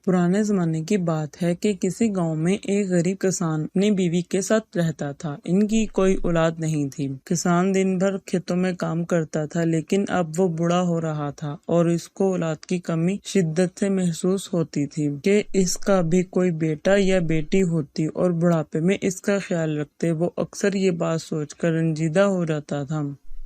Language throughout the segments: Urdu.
پرانے زمانے کی بات ہے کہ کسی گاؤں میں ایک غریب کسان اپنی بیوی کے ساتھ رہتا تھا۔ ان کی کوئی اولاد نہیں تھی۔ کسان دن بھر کھیتوں میں کام کرتا تھا، لیکن اب وہ بوڑھا ہو رہا تھا اور اس کو اولاد کی کمی شدت سے محسوس ہوتی تھی کہ اس کا بھی کوئی بیٹا یا بیٹی ہوتی اور بڑھاپے میں اس کا خیال رکھتے۔ وہ اکثر یہ بات سوچ کر رنجیدہ ہو جاتا تھا۔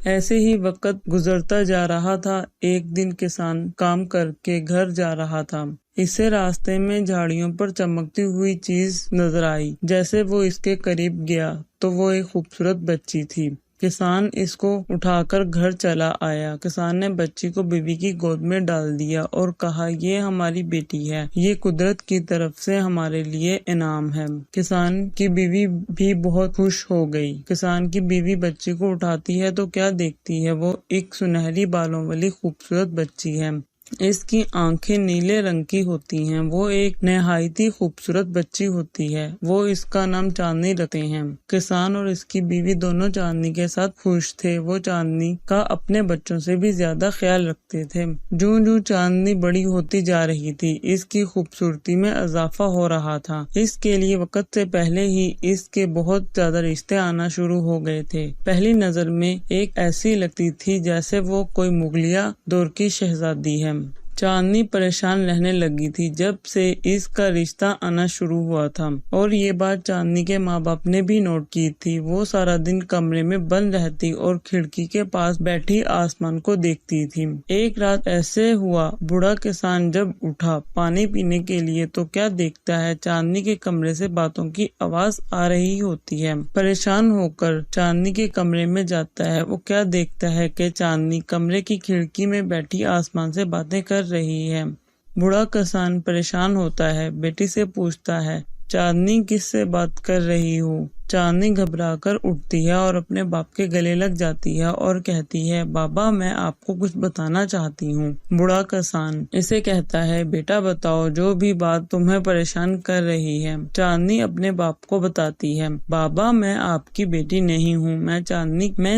ایسے ہی وقت گزرتا جا رہا تھا۔ ایک دن کسان کام کر کے گھر جا رہا تھا۔ اسے راستے میں جھاڑیوں پر چمکتی ہوئی چیز نظر آئی۔ جیسے وہ اس کے قریب گیا تو وہ ایک خوبصورت بچی تھی۔ کسان اس کو اٹھا کر گھر چلا آیا۔ کسان نے بچی کو بیوی کی گود میں ڈال دیا اور کہا، یہ ہماری بیٹی ہے، یہ قدرت کی طرف سے ہمارے لیے انعام ہے۔ کسان کی بیوی بھی بہت خوش ہو گئی۔ کسان کی بیوی بچی کو اٹھاتی ہے تو کیا دیکھتی ہے، وہ ایک سنہری بالوں والی خوبصورت بچی ہے۔ اس کی آنکھیں نیلے رنگ کی ہوتی ہیں۔ وہ ایک نہایت ہی خوبصورت بچی ہوتی ہے۔ وہ اس کا نام چاندنی رکھتے ہیں۔ کسان اور اس کی بیوی دونوں چاندنی کے ساتھ خوش تھے۔ وہ چاندنی کا اپنے بچوں سے بھی زیادہ خیال رکھتے تھے۔ جوں جوں چاندنی بڑی ہوتی جا رہی تھی، اس کی خوبصورتی میں اضافہ ہو رہا تھا۔ اس کے لیے وقت سے پہلے ہی اس کے بہت زیادہ رشتے آنا شروع ہو گئے تھے۔ پہلی نظر میں ایک ایسی لگتی تھی جیسے وہ کوئی مغلیہ دور کی شہزادی ہے۔ چاندنی پریشان رہنے لگی تھی جب سے اس کا رشتہ آنا شروع ہوا تھا، اور یہ بات چاندنی کے ماں باپ نے بھی نوٹ کی تھی۔ وہ سارا دن کمرے میں بند رہتی اور کھڑکی کے پاس بیٹھی آسمان کو دیکھتی تھی۔ ایک رات ایسے ہوا، بوڑھا کسان جب اٹھا پانی پینے کے لیے تو کیا دیکھتا ہے، چاندنی کے کمرے سے باتوں کی آواز آ رہی ہوتی ہے۔ پریشان ہو کر چاندنی کے کمرے میں جاتا ہے۔ وہ کیا دیکھتا ہے کہ چاندنی کمرے کی کھڑکی میں بیٹھی آسمان سے باتیں کر رہی ہے۔ بوڑھا کسان پریشان ہوتا ہے، بیٹی سے پوچھتا ہے، چاندنی کس سے بات کر رہی ہو؟ چاندنی گھبرا کر اٹھتی ہے اور اپنے باپ کے گلے لگ جاتی ہے اور کہتی ہے، بابا میں آپ کو کچھ بتانا چاہتی ہوں۔ بوڑھا کسان اسے کہتا ہے، بیٹا بتاؤ جو بھی بات تمہیں پریشان کر رہی ہے۔ چاندنی اپنے باپ کو بتاتی ہے، بابا میں آپ کی بیٹی نہیں ہوں، میں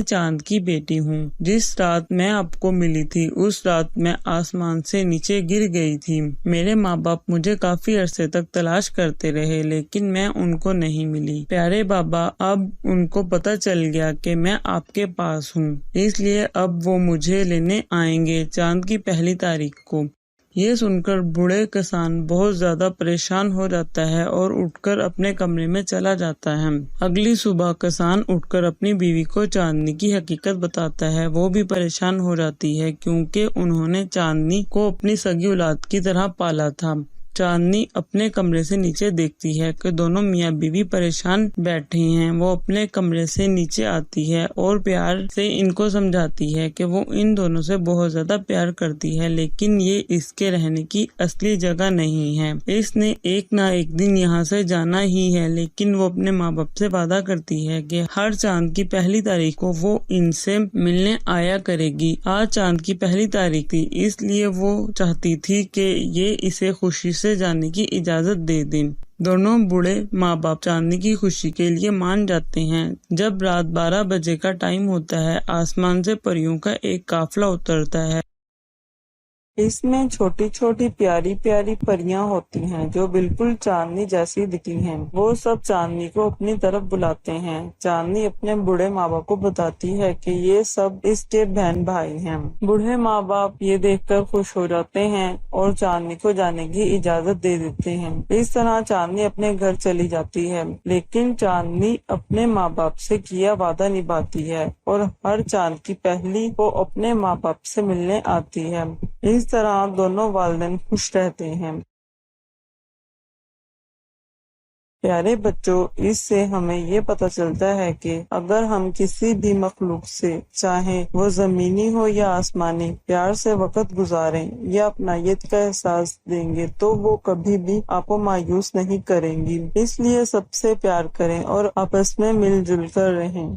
چاند کی بیٹی ہوں۔ جس رات میں آپ کو ملی تھی اس رات میں آسمان سے نیچے گر گئی تھی۔ میرے ماں باپ مجھے کافی عرصے تک تلاش کرتے رہے لیکن میں ان کو نہیں ملی۔ پیارے بابا، اب ان کو پتہ چل گیا کہ میں آپ کے پاس ہوں، اس لیے اب وہ مجھے لینے آئیں گے چاند کی پہلی تاریخ کو۔ یہ سن کر بوڑھے کسان بہت زیادہ پریشان ہو جاتا ہے اور اٹھ کر اپنے کمرے میں چلا جاتا ہے۔ اگلی صبح کسان اٹھ کر اپنی بیوی کو چاندنی کی حقیقت بتاتا ہے۔ وہ بھی پریشان ہو جاتی ہے کیونکہ انہوں نے چاندنی کو اپنی سگی اولاد کی طرح پالا تھا۔ چاندنی اپنے کمرے سے نیچے دیکھتی ہے کہ دونوں میاں بیوی پریشان بیٹھے ہیں۔ وہ اپنے کمرے سے نیچے آتی ہے اور پیار سے ان کو سمجھاتی ہے کہ وہ ان دونوں سے بہت زیادہ پیار کرتی ہے، لیکن یہ اس کے رہنے کی اصلی جگہ نہیں ہے۔ اس نے ایک نہ ایک دن یہاں سے جانا ہی ہے، لیکن وہ اپنے ماں باپ سے وعدہ کرتی ہے کہ ہر چاند کی پہلی تاریخ کو وہ ان سے ملنے آیا کرے گی۔ آج چاند کی پہلی تاریخ تھی، اس لیے وہ چاہتی تھی کہ یہ اسے خوشی سے جانے کی اجازت دے دیں۔ دونوں بوڑھے ماں باپ چاندنی کی خوشی کے لیے مان جاتے ہیں۔ جب رات 12 بجے کا ٹائم ہوتا ہے، آسمان سے پریوں کا ایک قافلہ اترتا ہے۔ اس میں چھوٹی چھوٹی پیاری پیاری پریاں ہوتی ہیں جو بالکل چاندنی جیسی دکھتی ہیں۔ وہ سب چاندنی کو اپنی طرف بلاتے ہیں۔ چاندنی اپنے بوڑھے ماں باپ کو بتاتی ہے کہ یہ سب اس کے بہن بھائی ہیں۔ بوڑھے ماں باپ یہ دیکھ کر خوش ہو جاتے ہیں اور چاندنی کو جانے کی اجازت دے دیتے ہیں۔ اس طرح چاندنی اپنے گھر چلی جاتی ہے، لیکن چاندنی اپنے ماں باپ سے کیا وعدہ نبھاتی ہے اور ہر چاند کی پہلی کو اپنے ماں باپ سے ملنے آتی ہے۔ اس طرح دونوں والدین خوش رہتے ہیں۔ پیارے بچوں، اس سے ہمیں یہ پتہ چلتا ہے کہ اگر ہم کسی بھی مخلوق سے، چاہے وہ زمینی ہو یا آسمانی، پیار سے وقت گزاریں یا اپنائیت کا احساس دیں گے تو وہ کبھی بھی آپ کو مایوس نہیں کریں گی۔ اس لیے سب سے پیار کریں اور آپس میں مل جل کر رہیں۔